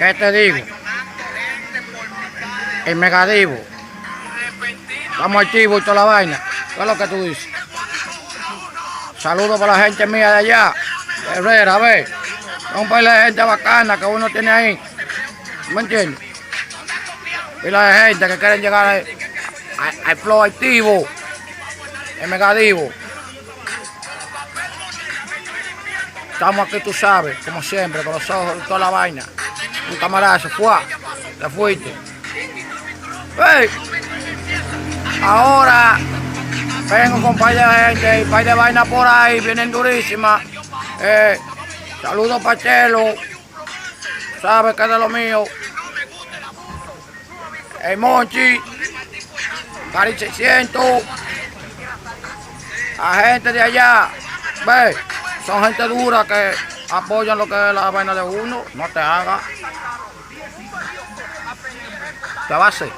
¿Qué te digo? El megadivo. Estamos activos y toda la vaina. ¿Qué es lo que tú dices? Saludos para la gente mía de allá. De Herrera, a ver. Es un par de gente bacana que uno tiene ahí. ¿Me entiendes? Pila de gente que quieren llegar al flow activo. El megadivo. Estamos aquí, tú sabes, como siempre, con los ojos y toda la vaina. Un camarada se fue, te fuiste. ¡Hey! Ahora vengo con un par de gente y un par de vainas por ahí, vienen durísimas. Saludos para Chelo, sabes que es de lo mío. El Monchi, Cari 600, la gente de allá, ve, son gente dura que apoyan lo que es la vaina de uno, no te hagas. ¿Qué va a hacer?